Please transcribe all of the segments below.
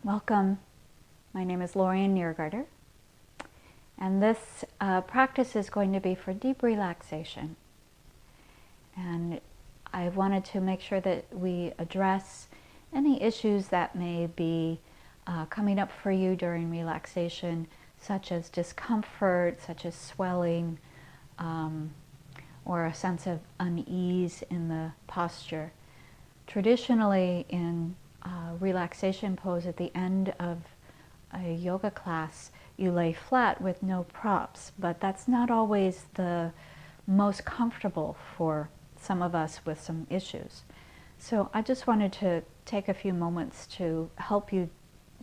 Welcome. My name is Lorien, and this practice is going to be for deep relaxation. And I wanted to make sure that we address any issues that may be coming up for you during relaxation, such as discomfort, such as swelling, or a sense of unease in the posture. Traditionally, in relaxation pose at the end of a yoga class, you lay flat with no props, but that's not always the most comfortable for some of us with some issues. So I just wanted to take a few moments to help you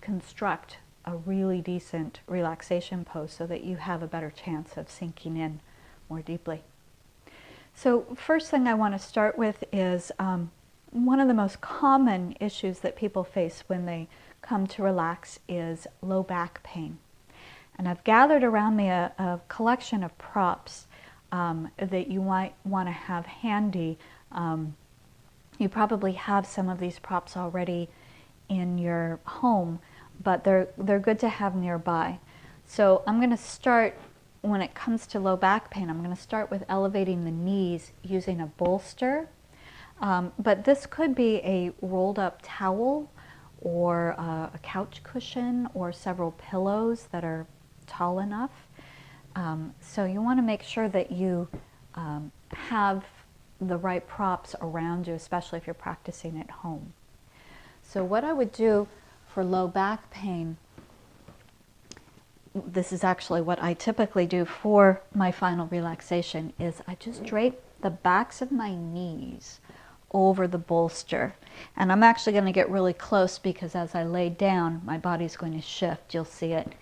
construct a really decent relaxation pose so that you have a better chance of sinking in more deeply. So first thing I want to start with is one of the most common issues that people face when they come to relax is low back pain. And I've gathered around me a collection of props that you might want to have handy. You probably have some of these props already in your home, but they're good to have nearby. So I'm going to start, when it comes to low back pain, I'm going to start with elevating the knees using a bolster. But this could be a rolled up towel or a couch cushion or several pillows that are tall enough. So you want to make sure that you have the right props around you, especially if you're practicing at home. So what I would do for low back pain, this is actually what I typically do for my final relaxation, is I just drape the backs of my knees over the bolster. And I'm actually going to get really close because as I lay down, my body's going to shift. You'll see it.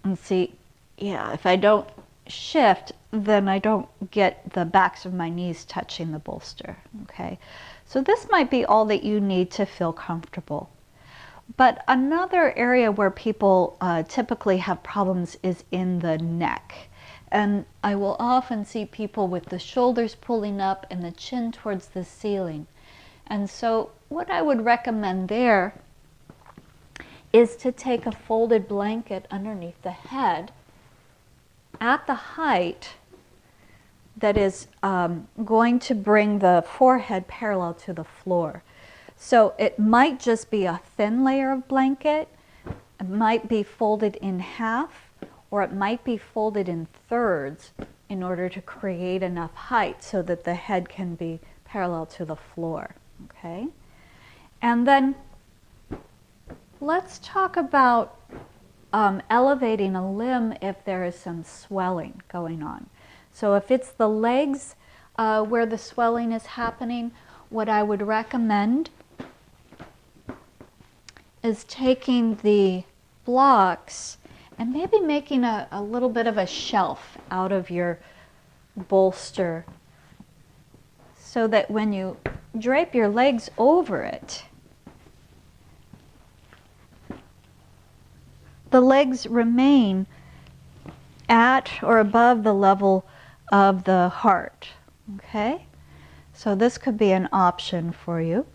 And see, yeah, if I don't shift, then I don't get the backs of my knees touching the bolster. Okay, so this might be all that you need to feel comfortable. But another area where people typically have problems is in the neck. And I will often see people with the shoulders pulling up and the chin towards the ceiling. And so what I would recommend there is to take a folded blanket underneath the head at the height that is going to bring the forehead parallel to the floor. So it might just be a thin layer of blanket, it might be folded in half, or it might be folded in thirds in order to create enough height so that the head can be parallel to the floor. Okay? And then let's talk about elevating a limb if there is some swelling going on. So if it's the legs where the swelling is happening, what I would recommend is taking the blocks and maybe making a little bit of a shelf out of your bolster so that when you drape your legs over it, the legs remain at or above the level of the heart. Okay? So this could be an option for you.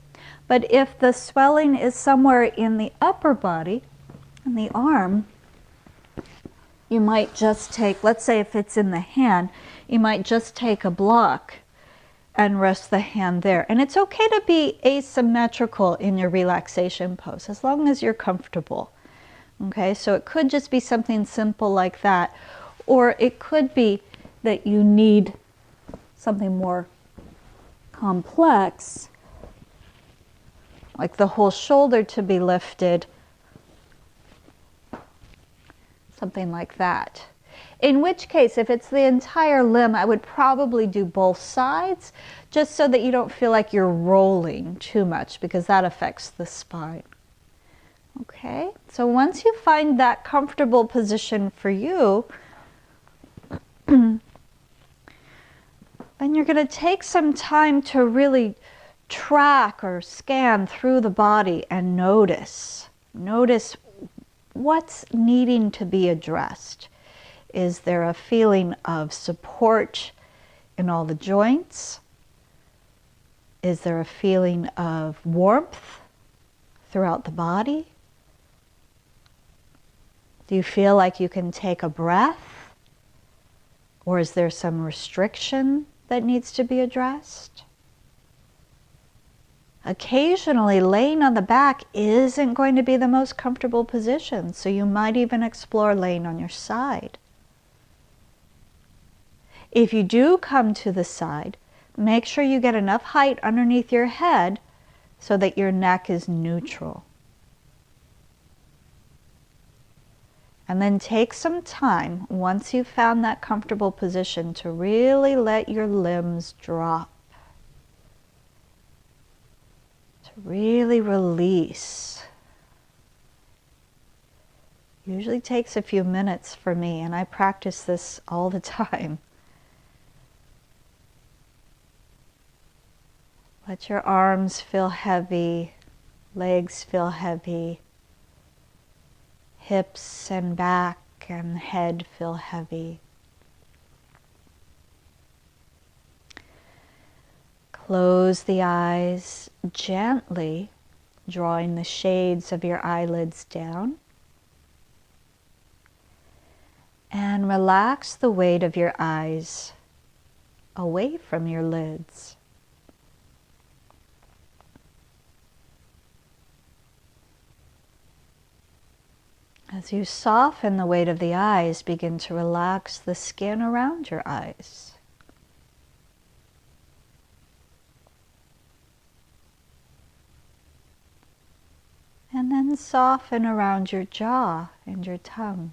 But if the swelling is somewhere in the upper body, in the arm, you might just take, let's say if it's in the hand, you might just take a block and rest the hand there. And it's okay to be asymmetrical in your relaxation pose as long as you're comfortable. Okay, so it could just be something simple like that, or it could be that you need something more complex, like the whole shoulder to be lifted, something like that. In which case, if it's the entire limb, I would probably do both sides, just so that you don't feel like you're rolling too much, because that affects the spine. Okay, so once you find that comfortable position for you, then you're going to take some time to really track or scan through the body and notice what's needing to be addressed. Is there a feeling of support in all the joints? Is there a feeling of warmth throughout the body? Do you feel like you can take a breath? Or is there some restriction that needs to be addressed? Occasionally, laying on the back isn't going to be the most comfortable position, so you might even explore laying on your side. If you do come to the side, make sure you get enough height underneath your head so that your neck is neutral. And then take some time, once you've found that comfortable position, to really let your limbs drop. To really release. Usually takes a few minutes for me, and I practice this all the time. Let your arms feel heavy, legs feel heavy, hips and back and head feel heavy. Close the eyes gently, drawing the shades of your eyelids down. And relax the weight of your eyes away from your lids. As you soften the weight of the eyes, begin to relax the skin around your eyes. And then soften around your jaw and your tongue.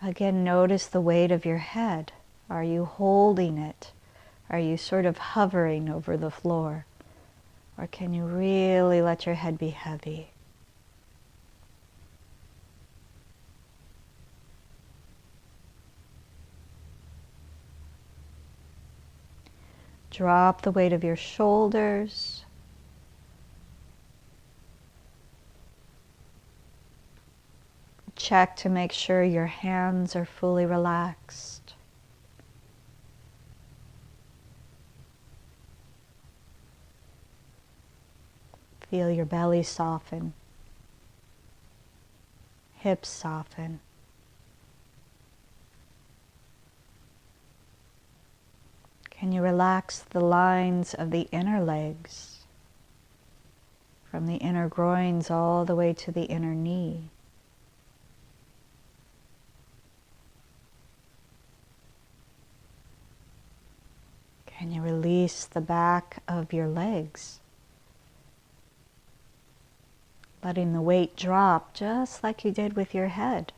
Again, notice the weight of your head. Are you holding it? Are you sort of hovering over the floor? Or can you really let your head be heavy? Drop the weight of your shoulders. Check to make sure your hands are fully relaxed. Feel your belly soften, hips soften. Can you relax the lines of the inner legs, from the inner groins all the way to the inner knee? Can you release the back of your legs? Letting the weight drop just like you did with your head.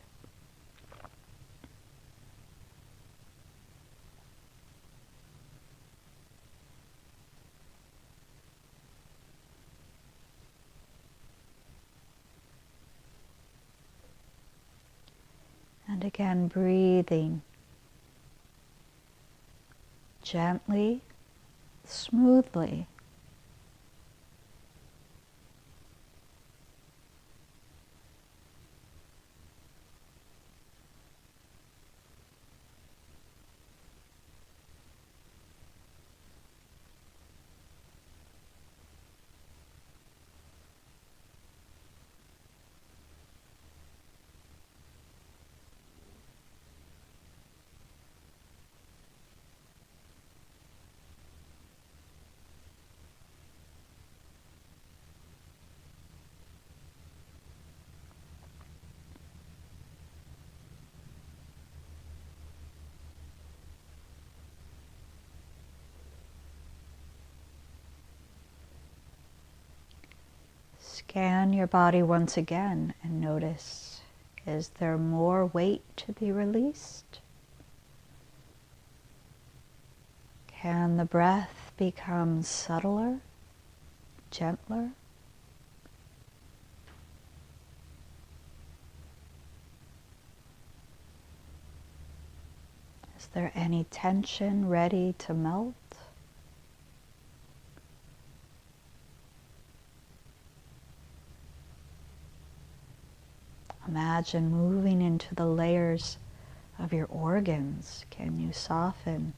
And again, breathing gently, smoothly. Scan your body once again and notice, is there more weight to be released? Can the breath become subtler, gentler? Is there any tension ready to melt? Imagine moving into the layers of your organs. Can you soften?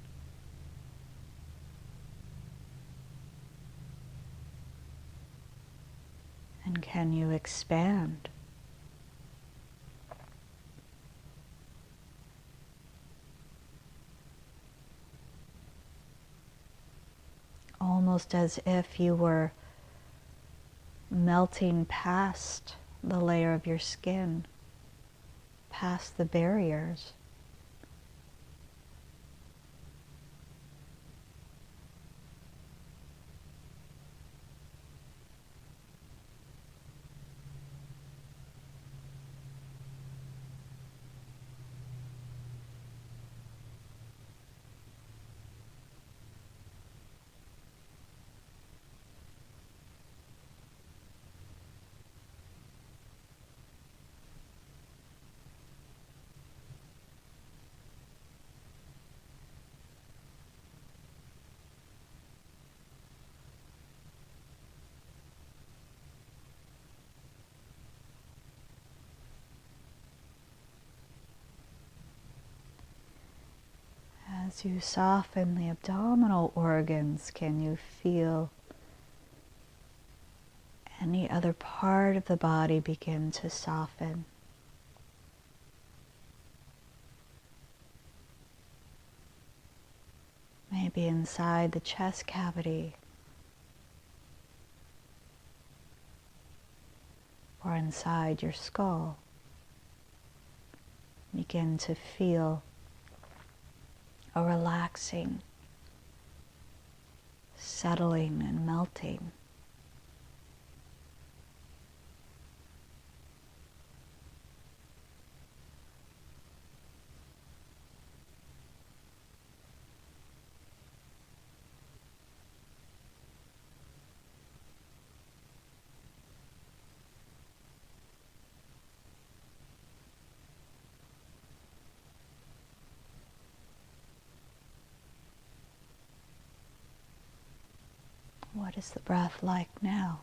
can you expand? Almost as if you were melting past the layer of your skin, past the barriers. As you soften the abdominal organs, can you feel any other part of the body begin to soften? Maybe inside the chest cavity, or inside your skull. Begin to feel a relaxing, settling and melting. What is the breath like now?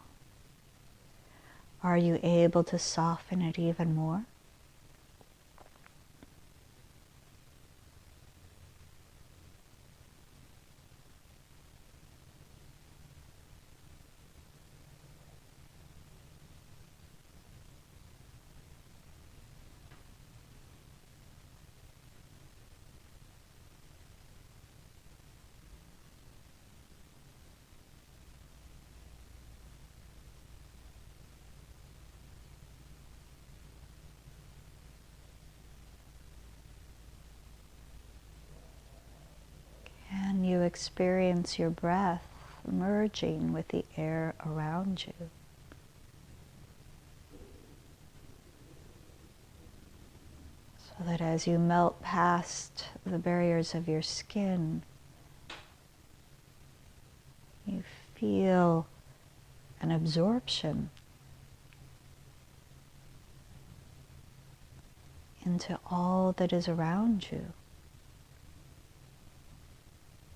Are you able to soften it even more? Can you experience your breath merging with the air around you? So that as you melt past the barriers of your skin, you feel an absorption into all that is around you.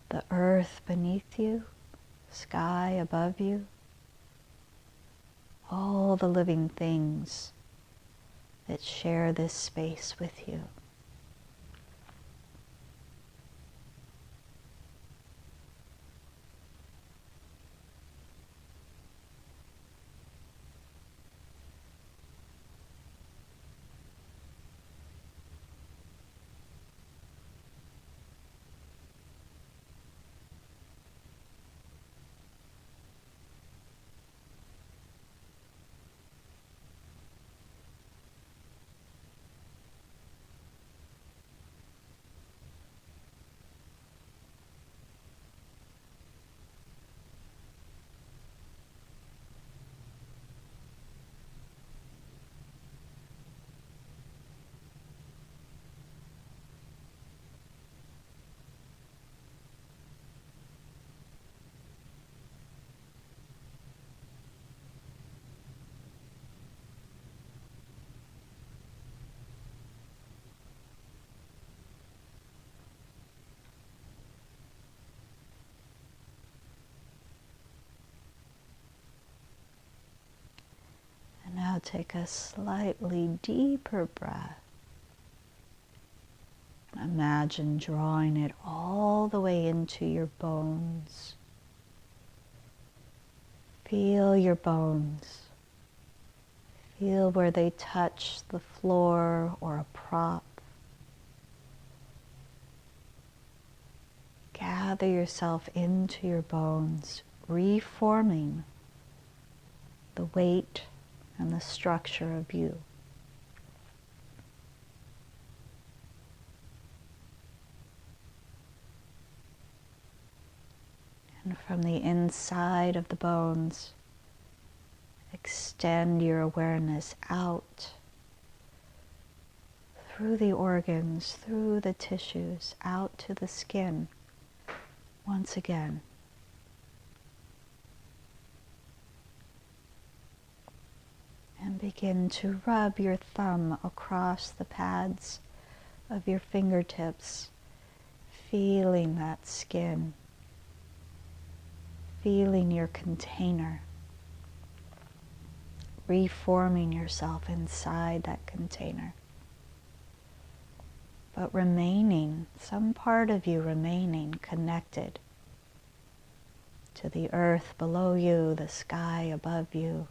The earth beneath you, sky above you, all the living things that share this space with you. Now take a slightly deeper breath. Imagine drawing it all the way into your bones. Feel your bones Feel where they touch the floor or a prop. Gather yourself into your bones, reforming the weight and the structure of you. And from the inside of the bones, extend your awareness out through the organs, through the tissues, out to the skin once again. And begin to rub your thumb across the pads of your fingertips, feeling that skin, feeling your container, reforming yourself inside that container. But remaining, some part of you remaining connected to the earth below you, the sky above you,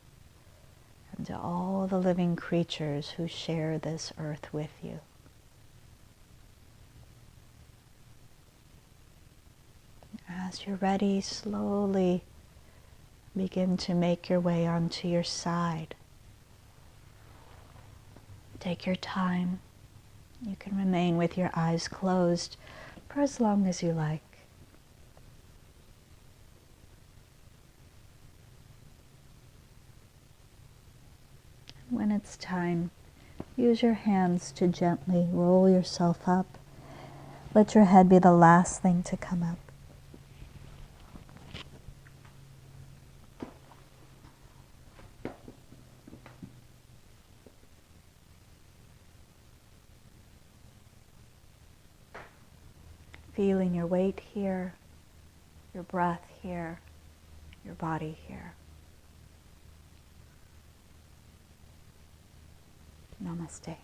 and to all the living creatures who share this earth with you. As you're ready, slowly begin to make your way onto your side. Take your time. You can remain with your eyes closed for as long as you like. When it's time, use your hands to gently roll yourself up. Let your head be the last thing to come up. Feeling your weight here, your breath here, your body here. Namaste.